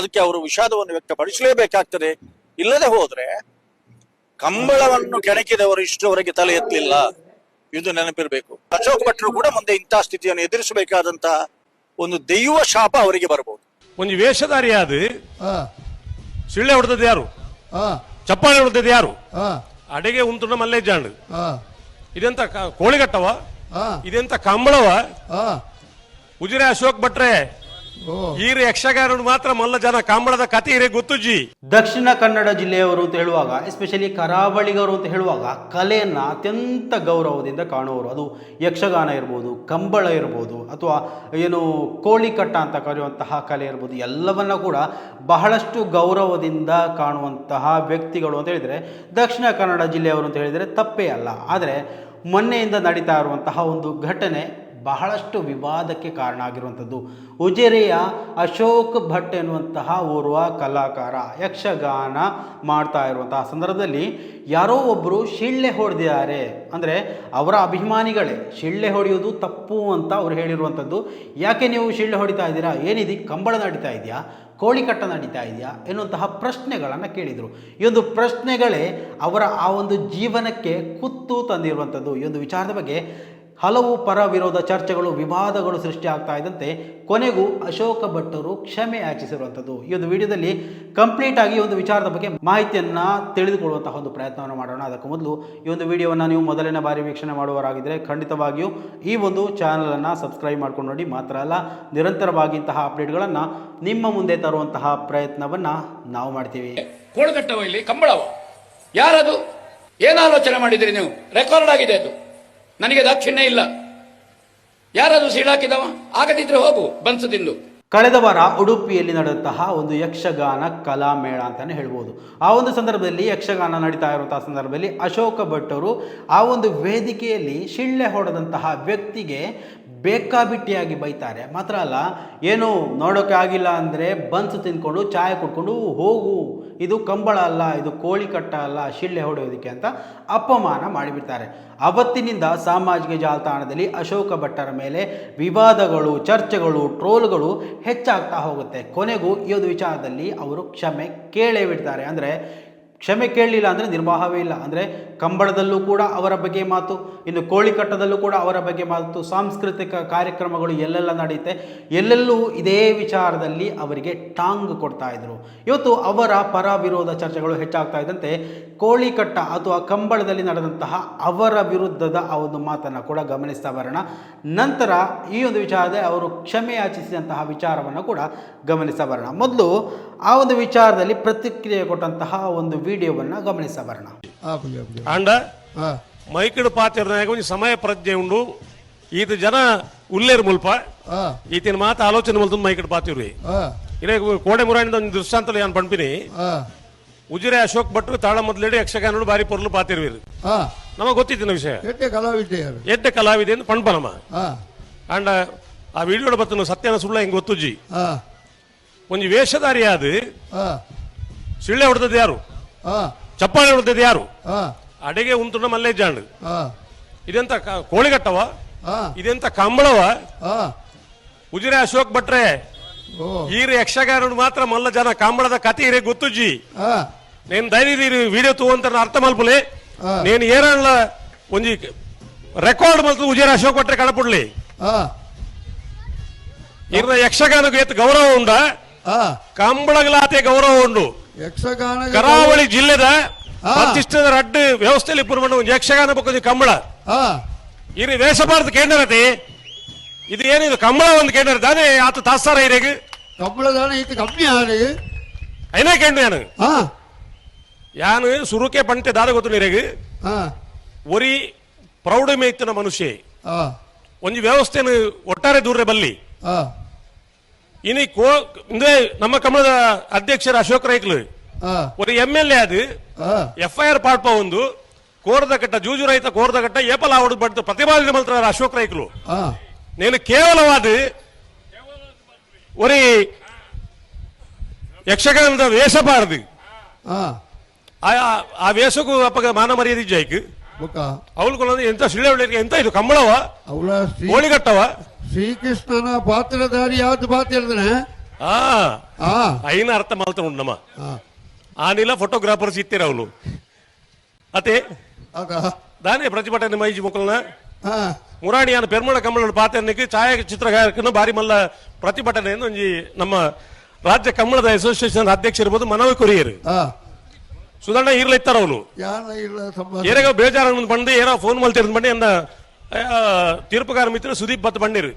ಅದಕ್ಕೆ ಅವರು ವಿಷಾದವನ್ನು ವ್ಯಕ್ತಪಡಿಸಲೇಬೇಕಾಗ್ತದೆ. ಇಲ್ಲದೆ ಹೋದ್ರೆ ಕಂಬಳವನ್ನು ಕೆಣಕಿದವರು ಇಷ್ಟರವರೆಗೆ ತಲೆ ಎತ್ತಲಿಲ್ಲ, ಇದು ನೆನಪಿರಬೇಕು. ಅಶೋಕ್ ಭಟ್ರು ಕೂಡ ಮುಂದೆ ಇಂತಹ ಸ್ಥಿತಿಯನ್ನು ಎದುರಿಸಬೇಕಾದಂತ ಒಂದು ದೈವ ಶಾಪ ಅವರಿಗೆ ಬರಬಹುದು. ಒಂದು ವೇಷಧಾರಿ ಆದ ಸಿಳ್ಳೆ ಹೊಡೆದದ್ದು ಯಾರು, ಚಪ್ಪಾಳೆ ಹೊಡೆದದ್ದು ಯಾರು, ಅಡೆಗೆ ಉಂಟುಂಡ ಮಲ್ಲೇಜಾಂಡ್, ಇದೆಂತ ಕೋಳಿಗಟ್ಟವ, ಇದೆಂತ ಕಂಬಳವ, ಉಜಿರೆ ಅಶೋಕ್ ಭಟ್ರೆ ಈರ ಯಕ್ಷಗಾನ ಮಾತ್ರ ಮಲ್ಲ ಜನ ಕಂಬಳದ ಕತೆ ಇರೇ ಗೊತ್ತುಜಿ. ದಕ್ಷಿಣ ಕನ್ನಡ ಜಿಲ್ಲೆಯವರು ಅಂತ ಹೇಳುವಾಗ, ಎಸ್ಪೆಷಲಿ ಕರಾವಳಿಗರು ಅಂತ ಹೇಳುವಾಗ ಕಲೆಯನ್ನು ಅತ್ಯಂತ ಗೌರವದಿಂದ ಕಾಣುವರು. ಅದು ಯಕ್ಷಗಾನ ಇರ್ಬೋದು, ಕಂಬಳ ಇರ್ಬೋದು, ಅಥವಾ ಏನು ಕೋಳಿಕಟ್ಟ ಅಂತ ಕರೆಯುವಂತಹ ಕಲೆ ಇರ್ಬೋದು, ಎಲ್ಲವನ್ನ ಕೂಡ ಬಹಳಷ್ಟು ಗೌರವದಿಂದ ಕಾಣುವಂತಹ ವ್ಯಕ್ತಿಗಳು ಅಂತ ಹೇಳಿದರೆ ದಕ್ಷಿಣ ಕನ್ನಡ ಜಿಲ್ಲೆಯವರು ಅಂತ ಹೇಳಿದರೆ ತಪ್ಪೇ ಅಲ್ಲ. ಆದರೆ ಮೊನ್ನೆಯಿಂದ ನಡೀತಾ ಇರುವಂತಹ ಒಂದು ಘಟನೆ ಬಹಳಷ್ಟು ವಿವಾದಕ್ಕೆ ಕಾರಣ ಆಗಿರುವಂಥದ್ದು. ಉಜಿರೆಯ ಅಶೋಕ್ ಭಟ್ ಎನ್ನುವಂತಹ ಓರ್ವ ಕಲಾಕಾರ ಯಕ್ಷಗಾನ ಮಾಡ್ತಾ ಇರುವಂತಹ ಸಂದರ್ಭದಲ್ಲಿ ಯಾರೋ ಒಬ್ಬರು ಶಿಳ್ಳೆ ಹೊಡೆದಿದ್ದಾರೆ. ಅಂದರೆ ಅವರ ಅಭಿಮಾನಿಗಳೇ ಶಿಳ್ಳೆ ಹೊಡೆಯೋದು ತಪ್ಪು ಅಂತ ಅವ್ರು ಹೇಳಿರುವಂಥದ್ದು. ಯಾಕೆ ನೀವು ಶಿಳ್ಳೆ ಹೊಡಿತಾ ಇದ್ದೀರಾ, ಏನಿದೆ ಕಂಬಳ ನಡೀತಾ ಇದೆಯಾ, ಕೋಳಿಕಟ್ಟ ನಡೀತಾ ಇದೆಯಾ ಎನ್ನುವಂತಹ ಪ್ರಶ್ನೆಗಳನ್ನು ಕೇಳಿದರು. ಈ ಒಂದು ಪ್ರಶ್ನೆಗಳೇ ಅವರ ಆ ಒಂದು ಜೀವನಕ್ಕೆ ಕುತ್ತು ತಂದಿರುವಂಥದ್ದು. ಈ ಒಂದು ವಿಚಾರದ ಬಗ್ಗೆ ಹಲವು ಪರ ವಿರೋಧ ಚರ್ಚೆಗಳು, ವಿವಾದಗಳು ಸೃಷ್ಟಿ ಆಗ್ತಾ ಇದ್ದಂತೆ ಕೊನೆಗೂ ಅಶೋಕ ಭಟ್ಟರು ಕ್ಷಮೆ ಯಾಚಿಸಿರುವಂಥದ್ದು. ಈ ಒಂದು ವಿಡಿಯೋದಲ್ಲಿ ಕಂಪ್ಲೀಟ್ ಆಗಿ ಈ ಒಂದು ವಿಚಾರದ ಬಗ್ಗೆ ಮಾಹಿತಿಯನ್ನು ತಿಳಿದುಕೊಳ್ಳುವಂತಹ ಒಂದು ಪ್ರಯತ್ನವನ್ನು ಮಾಡೋಣ. ಅದಕ್ಕೂ ಮೊದಲು ಈ ಒಂದು ವಿಡಿಯೋವನ್ನು ನೀವು ಮೊದಲನೇ ಬಾರಿ ವೀಕ್ಷಣೆ ಮಾಡುವವರಾಗಿದ್ದರೆ ಖಂಡಿತವಾಗಿಯೂ ಈ ಒಂದು ಚಾನಲನ್ನು ಸಬ್ಸ್ಕ್ರೈಬ್ ಮಾಡ್ಕೊಂಡು ನೋಡಿ. ಮಾತ್ರ ಅಲ್ಲ, ನಿರಂತರವಾಗಿ ಇಂತಹ ಅಪ್ಡೇಟ್ಗಳನ್ನು ನಿಮ್ಮ ಮುಂದೆ ತರುವಂತಹ ಪ್ರಯತ್ನವನ್ನು ನಾವು ಮಾಡ್ತೀವಿ. ಕೋಳಗಟ್ಟವ ಇಲ್ಲಿ ಕಂಬಳವ ಯಾರದು, ಏನು ಆಲೋಚನೆ ಮಾಡಿದಿರಿ ನೀವು? ರೆಕಾರ್ಡ್ ಆಗಿದೆ ಅದು, ನನಗೆ ದಾಕ್ಷಿಣ್ಯ ಇಲ್ಲ. ಯಾರದು ಸೀಳಾಕಿದವ? ಆಗದಿದ್ರೆ ಹೋಗು ಬನ್ಸದಿಂದು. ಕಳೆದ ವಾರ ಉಡುಪಿಯಲ್ಲಿ ನಡೆದಂತಹ ಒಂದು ಯಕ್ಷಗಾನ ಕಲಾಮೇಳ ಅಂತಾನೆ ಹೇಳ್ಬೋದು. ಆ ಒಂದು ಸಂದರ್ಭದಲ್ಲಿ ಯಕ್ಷಗಾನ ನಡೀತಾ ಇರುವಂತಹ ಸಂದರ್ಭದಲ್ಲಿ ಅಶೋಕ ಭಟ್ಟರು ಆ ಒಂದು ವೇದಿಕೆಯಲ್ಲಿ ಶಿಳ್ಳೆ ಹೊಡೆದಂತಹ ವ್ಯಕ್ತಿಗೆ ಬೇಕಾಬಿಟ್ಟಿಯಾಗಿ ಬೈತಾರೆ. ಮಾತ್ರ ಅಲ್ಲ, ಏನು ನೋಡೋಕೆ ಆಗಿಲ್ಲ ಅಂದರೆ ಬನ್ಸು ತಿಂದ್ಕೊಂಡು ಚಾಯ್ ಕುಡ್ಕೊಂಡು ಹೋಗು, ಇದು ಕಂಬಳ ಅಲ್ಲ, ಇದು ಕೋಳಿಕಟ್ಟ ಅಲ್ಲ, ಶಿಳ್ಳೆ ಹೊಡೆಯೋದಕ್ಕೆ ಅಂತ ಅಪಮಾನ ಮಾಡಿಬಿಡ್ತಾರೆ. ಅವತ್ತಿನಿಂದ ಸಾಮಾಜಿಕ ಜಾಲತಾಣದಲ್ಲಿ ಅಶೋಕ ಭಟ್ಟರ ಮೇಲೆ ವಿವಾದಗಳು, ಚರ್ಚೆಗಳು, ಟ್ರೋಲ್ಗಳು ಹೆಚ್ಚಾಗ್ತಾ ಹೋಗುತ್ತೆ. ಕೊನೆಗೂ ಈ ಒಂದು ವಿಚಾರದಲ್ಲಿ ಅವರು ಕ್ಷಮೆ ಕೇಳೇ ಬಿಡ್ತಾರೆ. ಅಂದರೆ ಕ್ಷಮೆ ಕೇಳಲಿಲ್ಲ ಅಂದರೆ ನಿರ್ವಾಹವೇ ಇಲ್ಲ. ಅಂದರೆ ಕಂಬಳದಲ್ಲೂ ಕೂಡ ಅವರ ಬಗ್ಗೆ ಮಾತು, ಇನ್ನು ಕೋಳಿಕಟ್ಟದಲ್ಲೂ ಕೂಡ ಅವರ ಬಗ್ಗೆ ಮಾತು, ಸಾಂಸ್ಕೃತಿಕ ಕಾರ್ಯಕ್ರಮಗಳು ಎಲ್ಲೆಲ್ಲ ನಡೆಯುತ್ತೆ, ಎಲ್ಲೆಲ್ಲೂ ಇದೇ ವಿಚಾರದಲ್ಲಿ ಅವರಿಗೆ ಟಾಂಗ್ ಕೊಡ್ತಾ ಇದ್ರು. ಇವತ್ತು ಅವರ ಪರ ವಿರೋಧ ಚರ್ಚೆಗಳು ಹೆಚ್ಚಾಗ್ತಾ ಇದ್ದಂತೆ ಕೋಳಿಕಟ್ಟ ಅಥವಾ ಕಂಬಳದಲ್ಲಿ ನಡೆದಂತಹ ಅವರ ವಿರುದ್ಧದ ಆ ಒಂದು ಮಾತನ್ನು ಕೂಡ ಗಮನಿಸ್ತಾ ಬರೋಣ. ನಂತರ ಈ ಒಂದು ವಿಚಾರದಲ್ಲಿ ಅವರು ಕ್ಷಮೆ ಯಾಚಿಸಿದಂತಹ ವಿಚಾರವನ್ನು ಕೂಡ ಗಮನಿಸ್ತಾ ಬರೋಣ. ಮೊದಲು ಆ ಒಂದು ವಿಚಾರದಲ್ಲಿ ಪ್ರತಿಕ್ರಿಯೆ ಕೊಟ್ಟಂತಹ ಒಂದು ವಿಡಿಯೋವನ್ನು ಗಮನಿಸ್ತಾ ಬರೋಣ. ಅಂಡ ಮೈಕಡು ಪಾತಿರ್ನಾಗ ಒಂದು ಸಮಯ ಪ್ರಜ್ಞೆ ಉಂಡು, ಈತ ಜನ ಉಲ್ಲೇರು ಮುಲ್ಪ ಈತಿನ ಮಾತು ಆಲೋಚನೆ ಮಲ್ತು ಮೈಕಡು ಪಾತಿರ್ವಿ ಇರೇ ಕೋಡೆ ಮುರಾಣಿದ ಒಂದು ದೃಷ್ಟಾಂತಲು ಯಾನ್ ಪಂಪಿನಿ. ಉಜಿರೆ ಅಶೋಕ್ ಭಟ್ರು ತಾಳ ಮೊದಲೇಡಿ ಯಕ್ಷಗಾನ ಬಾರಿ ಪೊರ್ಲು ಪಾತಿರ್ವೀರು ನಮಗೆ ಗೊತ್ತಿತ್ತಿನ ವಿಷಯ. ಎಡ್ಡೆ ಕಲಾವಿದೆ ಅಂತ ಪಂಪ ನಮ್ಮ ಅಂಡ ಆ ವಿಡಿಯೋ ಬರ್ತನು ಸತ್ಯನ ಸುಳ್ಳ ಹಿಂಗೆ ಗೊತ್ತುಜ್ಜಿ. ಒಂದು ವೇಷಧಾರಿ ಆದ ಸಿಳ್ಳೆ ಹೊಡೆದದ್ದು ಯಾರು, ಚಪ್ಪಾಳೆ ಹೊಡೆದದ್ದು ಯಾರು, ಅಡೆಗೆ ಉಂಟುಂಡ ಮಲ್ಲೇಜಾಂಡ್, ಇದೆಂತ ಕೋಳಿಗಟ್ಟವ, ಇದೆಂತ ಕಂಬಳವ, ಉಜಿರೆ ಅಶೋಕ್ ಭಟ್ರೆ ಈರ ಯಕ್ಷಗಾನ ಮಾತ್ರ ಮಲ್ಲ ಜನ ಕಂಬಳದ ಕತೆ ಇರೇ ಗೊತ್ತುಜ್ಜಿ. నేను ధైర్య వీడియో తోంత అర్థం మల్పులే నేను ఏరన్ల ಒಂಜಿ ರೆಕಾರ್ಡ್ ಮಲ್ತು ಉಜಿರೆ ಅಶೋಕ್ ಭಟ್ರೆ ಕಳಪುಡ್ಲಿ ಇರ್ನ ಯಕ್ಷಗಾನಕ್ಕೆ ಏತ್ ಗೌರವ ಉಂಡ, ಕಂಬಳಗಲಾತೆ ಗೌರವ ಉಂಡು. ಕರಾವಳಿ ಜಿಲ್ಲೆದ ಪ್ರತಿಷ್ಠಿತ ರಡ್ಡು ವ್ಯವಸ್ಥೆಯಲ್ಲಿ ಪೂರ್ವ ಯಕ್ಷಗಾನ ಬಗ್ಗೆ ಕಂಬಳ ಇರಿ ವೇಷಭಾರತ ಕೇಂದ್ರತೆ ಇದು ಏನಿದು ಕಂಬಳ ಒಂದು ಕೇಂದ್ರ ತಾನೇ ಆತ ತಾಸ್ತಾರ ಇರೇಗ ಕಂಬಳ ಇದು ಕಂಪ್ನಿ అయినా ಕೇಂದ್ರ ಯಾನು ಸುರುಕೆ ಪಂಟೆ ದಾದ ಗೊತ್ತು ನೀರೇಗ ಒರಿ ಪ್ರೌಢಮೆ ಇತ್ತಿನ ಮನುಷ್ಯ ಒಂದು ವ್ಯವಸ್ಥೆಯನ್ನು ಒಟ್ಟಾರೆ ದೂರ ಬಲ್ಲಿ ಇನಿ ಅಂದ್ರೆ ನಮ್ಮ ಕಮಲದ ಅಧ್ಯಕ್ಷರ ಅಶೋಕ್ ರೈಕ್ಲು ஒரு எம்எல்ஏ அது ಎಫ್ಐಆರ್ ಪಾಡ್ಪ ಒಂದು ಕೋರದಕಟ್ಟ ಜೂಜು ರೈತ ಕೋರದಕಟ್ಟ ಏಪಲ್ ಆವಡು ಬಡ್ತು ಪ್ರತಿಪಾದನೆ ಮಾಡ್ತಾರೆ ಅಶೋಕ್ ರೈಕ್ಲು. నేను ಕೇವಲವಾದ ஒரு ಯಕ್ಷಗಾನದ ವೇಷ ಪಾಡ್ದು ಆ ವೇಷಕ್ಕೂ ಅಪ್ಪಗ ಮಾನ ಮರ್ಯಾದೆ ಜಾಯ್ಕು ಅವಳು ಎಂತ ಶಿಳ್ಳೆ ಎಂತ ಇದು ಕಂಬಳವ ಕೋಳಿಗಟ್ಟವ ಶ್ರೀಕೃಷ್ಣನ ಪಾತ್ರಧಾರಿ ಯಾವ್ದು ಪಾತ್ರ ಹೇಳಿದ್ರೆ అయిన అర్థ మల్త ఉండమ్మ ఆనిల ఫోటోగ్రాఫర్స్ ఇత్తిరవులు అతే దాని ప్రతిಭಟನೆ ಮೈಜಿ ಮುಕ್ಕಲ್ನ ಮುರಾಣಿಯನ ಪೆರ್ಮಳ ಕಂಬಳ ಪಾತ್ರನಿಗೆ ಛಾಯಾಚಿತ್ರಗಾರಕನ ಬಾರಿ ಮಲ್ಲ ಪ್ರತಿಭಟನೆಯನ್ನು ಒಂಜಿ ನಮ್ಮ ರಾಜ್ಯ ಕಂಬಳದ ಅಸೋಸಿಯೇಷನ್ ಅಧ್ಯಕ್ಷರಿರ್ಬೋದು ಮನವಿ ಕೊರಿಯರು ಸುಧಣ್ಣ ಇರ್ಲ ಇತ್ತಾರ ಅವನು ಏನಾಗ ಬೇಜಾರ ಬಂದು ಏನೋ ಫೋನ್ ಮಲ್ತಿರ್ ಬಂದು ಅಂದ ತೀರ್ಪುಗಾರ ಮಿತ್ರ ಸುದೀಪ್ ಬತ್ ಬಂದಿರು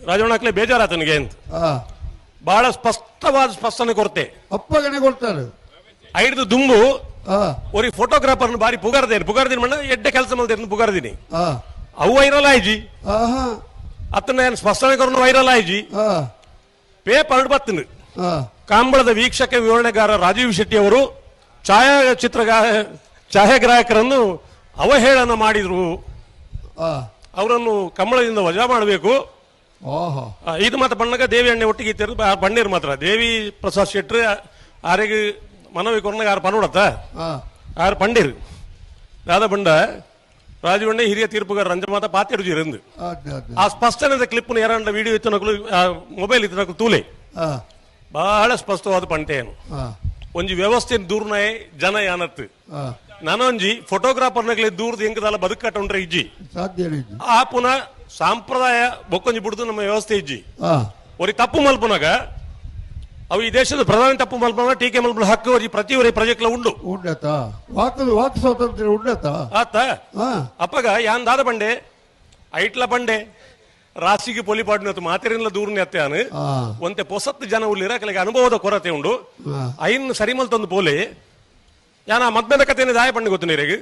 ರಾಜವಣ್ಣಕ್ಲೆ ಬೇಜಾರಾತನಿಗೆ ಅಂತ ಬಹಳ ಸ್ಪಷ್ಟನೆ ಕೊರತೆ ಅಪ್ಪಗನೆ ಕೊಡ್ತಾರೆ ಐದು ದುಂಬು ಅವ್ರಿಗೆ ಫೋಟೋಗ್ರಾಫರ್ ಬಾರಿ ಪುಗಾರ್ದೇನೆ ಮಣ್ಣ ಎಡ್ಡೆ ಕೆಲಸ ಮಲ್ತಿರ್ ಪುಗಾರ್ದಿನಿ ಅವು ವೈರಲ್ ಆಯ್ಜಿ ಅತ್ತನ ಸ್ಪಷ್ಟನೆ ಕೊರನು ವೈರಲ್ ಆಯ್ಜಿ ಪೇಪರ್ ಬತ್ತನು ಕಂಬಳದ ವೀಕ್ಷಕ ವಿವರಣೆಗಾರ ರಾಜೀವ್ ಶೆಟ್ಟಿ ಅವರು ಛಾಯಾಗ್ರಾಹಕರನ್ನು ಅವಹೇಳನ ಮಾಡಿದ್ರು ಅವರನ್ನು ಕಂಬಳದಿಂದ ವಜಾ ಮಾಡಬೇಕು ಇದು ಮಾತ್ರ ಬಣ್ಣಗ ದೇವಿ ಅಣ್ಣೆ ಒಟ್ಟಿಗೆ ಬಣ್ಣೀರು ಮಾತ್ರ ದೇವಿ ಪ್ರಸಾದ್ ಶೆಟ್ಟಿ ಆರೆಗೆ ಮನವಿ ಕೊರನಾಗ ಯಾರು ಪನೋಡತ್ತ ಯಾರು ಪಂಡೀರು ದಾದ ಬಂಡ ರಾಜವಣ್ಣೆ ಹಿರಿಯ ತೀರ್ಪುಗಾರ ರಂಜಮಾತ ಪಾತಿರುಜಿ ಇರಂದು ಆ ಸ್ಪಷ್ಟನೆದ ಕ್ಲಿಪ್ ಯಾರಂಡ ವಿಡಿಯೋ ಇತ್ತು ನಕಲು ಮೊಬೈಲ್ ಇತ್ತು ನಕಲು ತೂಲೆ ಬಹಳ ಸ್ಪಷ್ಟವಾದ ಪಂಟೇನು ಒಂಜಿ ವ್ಯವಸ್ಥೆ ದೂರ್ನಾಯ ಜನ ಯಾನತ್ ನಾನೊಂಜಿ ಫೋಟೋಗ್ರಾಫರ್ ನಗಲಿ ದೂರದ ಹೆಂಗದಲ್ಲ ಬದುಕಟ್ಟ ಉಂಡ್ರೆ ಇಜ್ಜಿ ಆ ಪುನಃ ಸಾಂಪ್ರದಾಯ ಬೊಕ್ಕೊಂಜಿ ಬಿಡುದು ನಮ್ಮ ವ್ಯವಸ್ಥೆ ಇಜ್ಜಿ ಅವ್ರಿಗೆ ತಪ್ಪು ಮಲ್ಪನಾಗ ಅವು ಈ ದೇಶದ ಪ್ರಧಾನಿ ತಪ್ಪು ಮಲ್ಪನ ಟೀಕೆ ಮಲ್ಪನ ಹಕ್ಕು ಅವ್ರಿಗೆ ಪ್ರತಿಯೊಬ್ಬರ ಪ್ರಜೆಕ್ಲ ಉಂಡು ವಾಕ್ ಸ್ವಾತಂತ್ರ್ಯ ಉಂಡತ ಆತ ಅಪ್ಪಗ ಯಾನ್ ದಾದ ಬಂಡೆ ಐಟ್ಲ ಬಂಡೆ ರಾಶಿಗೆ ಪೊಲಿಪಾಡಿನ ಮಾತಿರಲ್ಲ ದೂರನೇ ಅತ್ಯಾನು ಒಂತೆ ಪೊಸತ್ತು ಜನ ಉಳ್ಳಿರ ಕೆಲಗೆ ಅನುಭವದ ಕೊರತೆ ಉಂಡು ಐನ್ ಸರಿಮಲ್ ತಂದು ಪೋಲೆ ಯಾನ ಮದ್ಮೆದ ಕಥೆಯನ್ನು ದಾಯ ಪಂಡಿ ಗೊತ್ತು ನೀರಿಗೆ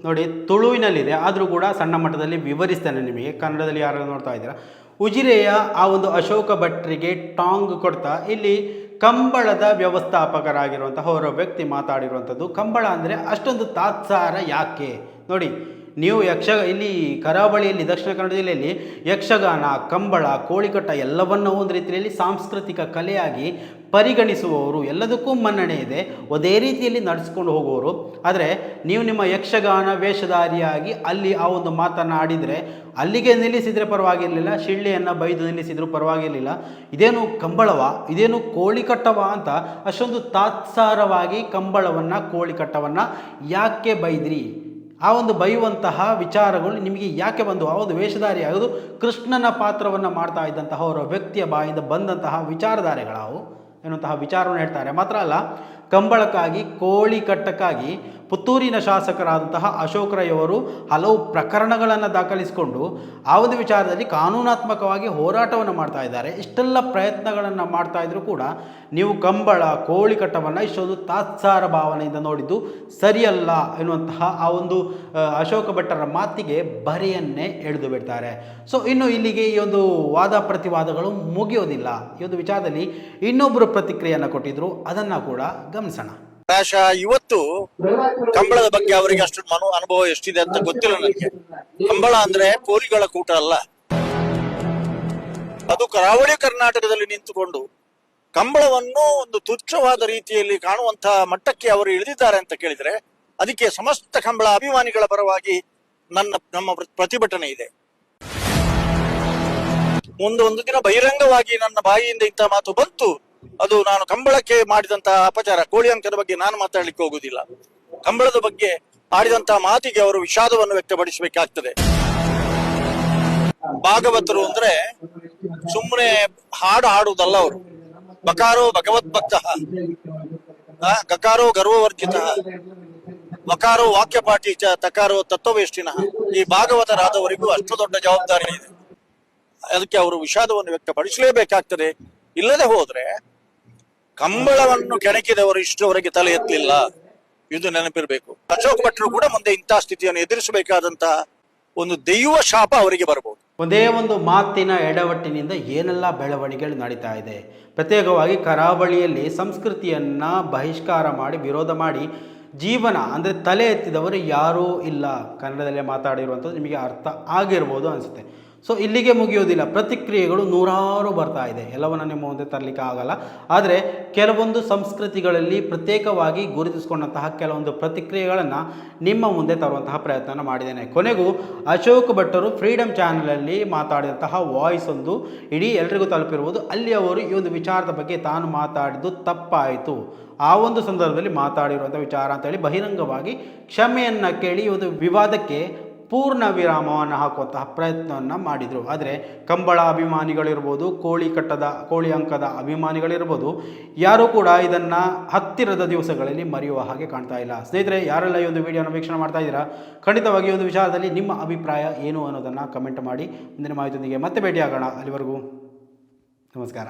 ನೋಡಿ ತುಳುವಿನಲ್ಲಿದೆ ಆದರೂ ಕೂಡ ಸಣ್ಣ ಮಟ್ಟದಲ್ಲಿ ವಿವರಿಸ್ತೇನೆ ನಿಮಗೆ ಕನ್ನಡದಲ್ಲಿ ಯಾರು ನೋಡ್ತಾ ಇದ್ದೀರಾ ಉಜಿರೆಯ ಆ ಒಂದು ಅಶೋಕ ಭಟ್ರಿಗೆ ಟಾಂಗ್ ಕೊಡ್ತಾ ಇಲ್ಲಿ ಕಂಬಳದ ವ್ಯವಸ್ಥಾಪಕರಾಗಿರುವಂತಹ ಅವರ ವ್ಯಕ್ತಿ ಮಾತಾಡಿರುವಂಥದ್ದು ಕಂಬಳ ಅಂದರೆ ಅಷ್ಟೊಂದು ತಾತ್ಸಾರ ಯಾಕೆ ನೋಡಿ ನೀವು ಇಲ್ಲಿ ಕರಾವಳಿಯಲ್ಲಿ ದಕ್ಷಿಣ ಕನ್ನಡ ಜಿಲ್ಲೆಯಲ್ಲಿ ಯಕ್ಷಗಾನ ಕಂಬಳ ಕೋಳಿಕಟ್ಟ ಎಲ್ಲವನ್ನೂ ಒಂದು ರೀತಿಯಲ್ಲಿ ಸಾಂಸ್ಕೃತಿಕ ಕಲೆಯಾಗಿ ಪರಿಗಣಿಸುವವರು ಎಲ್ಲದಕ್ಕೂ ಮನ್ನಣೆ ಇದೆ ಅದೇ ರೀತಿಯಲ್ಲಿ ನಡೆಸ್ಕೊಂಡು ಹೋಗುವವರು ಆದರೆ ನೀವು ನಿಮ್ಮ ಯಕ್ಷಗಾನ ವೇಷಧಾರಿಯಾಗಿ ಅಲ್ಲಿ ಆ ಒಂದು ಮಾತನ್ನು ಆಡಿದರೆ ಅಲ್ಲಿಗೆ ನಿಲ್ಲಿಸಿದರೆ ಪರವಾಗಿರಲಿಲ್ಲ ಶಿಳ್ಳೆಯನ್ನು ಬೈದು ನಿಲ್ಲಿಸಿದರೂ ಪರವಾಗಿರಲಿಲ್ಲ ಇದೇನು ಕಂಬಳವ ಇದೇನು ಕೋಳಿಕಟ್ಟವ ಅಂತ ಅಷ್ಟೊಂದು ತಾತ್ಸಾರವಾಗಿ ಕಂಬಳವನ್ನು ಕೋಳಿಕಟ್ಟವನ್ನು ಯಾಕೆ ಬೈದ್ರಿ ಆ ಒಂದು ಬೈಯುವಂತಹ ವಿಚಾರಗಳು ನಿಮಗೆ ಯಾಕೆ ಬಂದು ಆ ಒಂದು ವೇಷಧಾರಿ ಆಗೋದು ಕೃಷ್ಣನ ಪಾತ್ರವನ್ನು ಮಾಡ್ತಾ ಇದ್ದಂತಹ ಅವರ ವ್ಯಕ್ತಿಯ ಬಾಯಿಂದ ಬಂದಂತಹ ವಿಚಾರಧಾರೆಗಳಾವು ಎನ್ನುವಂತಹ ವಿಚಾರವನ್ನು ಹೇಳ್ತಾರೆ ಮಾತ್ರ ಅಲ್ಲ ಕಂಬಳಕ್ಕಾಗಿ ಕೋಳಿಕಟ್ಟಕ್ಕಾಗಿ ಪುತ್ತೂರಿನ ಶಾಸಕರಾದಂತಹ ಅಶೋಕ್ ರೈ ಅವರು ಹಲವು ಪ್ರಕರಣಗಳನ್ನು ದಾಖಲಿಸಿಕೊಂಡು ಆ ಒಂದು ವಿಚಾರದಲ್ಲಿ ಕಾನೂನಾತ್ಮಕವಾಗಿ ಹೋರಾಟವನ್ನು ಮಾಡ್ತಾ ಇದ್ದಾರೆ ಇಷ್ಟೆಲ್ಲ ಪ್ರಯತ್ನಗಳನ್ನು ಮಾಡ್ತಾ ಇದ್ರೂ ಕೂಡ ನೀವು ಕಂಬಳ ಕೋಳಿಕಟ್ಟವನ್ನು ಇಷ್ಟೊಂದು ತಾತ್ಸಾರ ಭಾವನೆಯಿಂದ ನೋಡಿದ್ದು ಸರಿಯಲ್ಲ ಎನ್ನುವಂತಹ ಆ ಒಂದು ಅಶೋಕ ಭಟ್ಟರ ಮಾತಿಗೆ ಬರೆಯನ್ನೇ ಎಳೆದು ಬಿಡ್ತಾರೆ ಸೊ ಇನ್ನು ಇಲ್ಲಿಗೆ ಈ ಒಂದು ವಾದ ಪ್ರತಿವಾದಗಳು ಮುಗಿಯೋದಿಲ್ಲ ಈ ಒಂದು ವಿಚಾರದಲ್ಲಿ ಇನ್ನೊಬ್ಬರು ಪ್ರತಿಕ್ರಿಯೆಯನ್ನು ಕೊಟ್ಟಿದ್ರು ಅದನ್ನು ಕೂಡ ಗಮನಿಸೋಣ ಪ್ರಾಯಶಃ ಇವತ್ತು ಕಂಬಳದ ಬಗ್ಗೆ ಅವರಿಗೆ ಅಷ್ಟು ಅನುಭವ ಎಷ್ಟಿದೆ ಅಂತ ಗೊತ್ತಿಲ್ಲ ನನಗೆ ಕಂಬಳ ಅಂದ್ರೆ ಕೋಲಿಗಳ ಕೂಟ ಅಲ್ಲ ಅದು ಕರಾವಳಿ ಕರ್ನಾಟಕದಲ್ಲಿ ನಿಂತುಕೊಂಡು ಕಂಬಳವನ್ನು ಒಂದು ತುಚ್ಛವಾದ ರೀತಿಯಲ್ಲಿ ಕಾಣುವಂತಹ ಮಟ್ಟಕ್ಕೆ ಅವರು ಇಳಿದಿದ್ದಾರೆ ಅಂತ ಕೇಳಿದ್ರೆ ಅದಕ್ಕೆ ಸಮಸ್ತ ಕಂಬಳ ಅಭಿಮಾನಿಗಳ ಪರವಾಗಿ ನಮ್ಮ ಪ್ರತಿಭಟನೆ ಇದೆ ಒಂದು ದಿನ ಬಹಿರಂಗವಾಗಿ ನನ್ನ ಬಾಯಿಯಿಂದ ಇಂತಹ ಮಾತು ಬಂತು ಅದು ನಾನು ಕಂಬಳಕ್ಕೆ ಮಾಡಿದಂತಹ ಅಪಚಾರ ಕೋಳಿ ಅಂಕದ ಬಗ್ಗೆ ನಾನು ಮಾತಾಡ್ಲಿಕ್ಕೆ ಹೋಗುದಿಲ್ಲ ಕಂಬಳದ ಬಗ್ಗೆ ಆಡಿದಂತಹ ಮಾತಿಗೆ ಅವರು ವಿಷಾದವನ್ನು ವ್ಯಕ್ತಪಡಿಸಬೇಕಾಗ್ತದೆ ಭಾಗವತರು ಅಂದ್ರೆ ಸುಮ್ಮನೆ ಹಾಡು ಹಾಡುವುದಲ್ಲ ಅವರು ಬಕಾರೋ ಭಗವದ್ಭಕ್ತ ಗಕಾರೋ ಗರ್ವವರ್ಜಿತ ವಕಾರೋ ವಾಕ್ಯಪಾಠಿ ಚ ತಕಾರೋ ತತ್ವವೇಷ್ಟಿನ ಈ ಭಾಗವತರಾದವರಿಗೂ ಅಷ್ಟು ದೊಡ್ಡ ಜವಾಬ್ದಾರಿ ಇದೆ ಅದಕ್ಕೆ ಅವರು ವಿಷಾದವನ್ನು ವ್ಯಕ್ತಪಡಿಸಲೇಬೇಕಾಗ್ತದೆ ಇಲ್ಲದೆ ಹೋದ್ರೆ ಕಂಬಳವನ್ನು ಕೆಣಕಿದವರು ಇಷ್ಟರವರೆಗೆ ತಲೆ ಎತ್ತಲಿಲ್ಲ ಇದು ನೆನಪಿರ್ಬೇಕು ಅಶೋಕ್ ಭಟ್ರು ಕೂಡ ಮುಂದೆ ಇಂತಹ ಸ್ಥಿತಿಯನ್ನು ಎದುರಿಸಬೇಕಾದಂತಹ ಒಂದು ದೈವ ಶಾಪ ಅವರಿಗೆ ಬರಬಹುದು ಒಂದೇ ಒಂದು ಮಾತಿನ ಎಡವಟ್ಟಿನಿಂದ ಏನೆಲ್ಲ ಬೆಳವಣಿಗೆಗಳು ನಡೀತಾ ಇದೆ ಪ್ರತ್ಯೇಕವಾಗಿ ಕರಾವಳಿಯಲ್ಲಿ ಸಂಸ್ಕೃತಿಯನ್ನ ಬಹಿಷ್ಕಾರ ಮಾಡಿ ವಿರೋಧ ಮಾಡಿ ಜೀವನ ಅಂದರೆ ತಲೆ ಎತ್ತಿದವರು ಯಾರೂ ಇಲ್ಲ ಕನ್ನಡದಲ್ಲೇ ಮಾತಾಡಿರುವಂಥದ್ದು ನಿಮಗೆ ಅರ್ಥ ಆಗಿರ್ಬೋದು ಅನಿಸುತ್ತೆ ಸೊ ಇಲ್ಲಿಗೆ ಮುಗಿಯೋದಿಲ್ಲ, ಪ್ರತಿಕ್ರಿಯೆಗಳು ನೂರಾರು ಬರ್ತಾ ಇದೆ, ಎಲ್ಲವನ್ನು ನಿಮ್ಮ ಮುಂದೆ ತರಲಿಕ್ಕೆ ಆಗಲ್ಲ. ಆದರೆ ಕೆಲವೊಂದು ಸಂಸ್ಕೃತಿಗಳಲ್ಲಿ ಪ್ರತ್ಯೇಕವಾಗಿ ಗುರುತಿಸಿಕೊಂಡಂತಹ ಕೆಲವೊಂದು ಪ್ರತಿಕ್ರಿಯೆಗಳನ್ನು ನಿಮ್ಮ ಮುಂದೆ ತರುವಂತಹ ಪ್ರಯತ್ನ ಮಾಡಿದ್ದೇನೆ. ಕೊನೆಗೂ ಅಶೋಕ್ ಭಟ್ಟರು ಫ್ರೀಡಮ್ ಚಾನಲಲ್ಲಿ ಮಾತಾಡಿದಂತಹ ವಾಯ್ಸ್ ಒಂದು ಇಡೀ ಎಲ್ರಿಗೂ ತಲುಪಿರುವುದು. ಅಲ್ಲಿ ಅವರು ಈ ಒಂದು ವಿಚಾರದ ಬಗ್ಗೆ ತಾನು ಮಾತಾಡಿದ್ದು ತಪ್ಪಾಯಿತು, ಆ ಒಂದು ಸಂದರ್ಭದಲ್ಲಿ ಮಾತಾಡಿರುವಂಥ ವಿಚಾರ ಅಂತೇಳಿ ಬಹಿರಂಗವಾಗಿ ಕ್ಷಮೆಯನ್ನು ಕೇಳಿ ಈ ಒಂದು ವಿವಾದಕ್ಕೆ ಪೂರ್ಣ ವಿರಾಮವನ್ನು ಹಾಕುವಂತಹ ಪ್ರಯತ್ನವನ್ನು ಮಾಡಿದರು. ಆದರೆ ಕಂಬಳ ಅಭಿಮಾನಿಗಳಿರ್ಬೋದು, ಕೋಳಿ ಅಂಕದ ಅಭಿಮಾನಿಗಳಿರ್ಬೋದು, ಯಾರೂ ಕೂಡ ಇದನ್ನು ಹತ್ತಿರದ ದಿವಸಗಳಲ್ಲಿ ಮರೆಯುವ ಹಾಗೆ ಕಾಣ್ತಾ ಇಲ್ಲ. ಸ್ನೇಹಿತರೆ, ಯಾರೆಲ್ಲ ಈ ಒಂದು ವಿಡಿಯೋನ ವೀಕ್ಷಣೆ ಮಾಡ್ತಾ ಇದ್ದೀರಾ, ಖಂಡಿತವಾಗಿ ಈ ಒಂದು ವಿಚಾರದಲ್ಲಿ ನಿಮ್ಮ ಅಭಿಪ್ರಾಯ ಏನು ಅನ್ನೋದನ್ನು ಕಮೆಂಟ್ ಮಾಡಿ. ಮುಂದಿನ ಮಾಹಿತಿಯೊಂದಿಗೆ ಮತ್ತೆ ಭೇಟಿಯಾಗೋಣ. ಅಲ್ಲಿವರೆಗೂ ನಮಸ್ಕಾರ.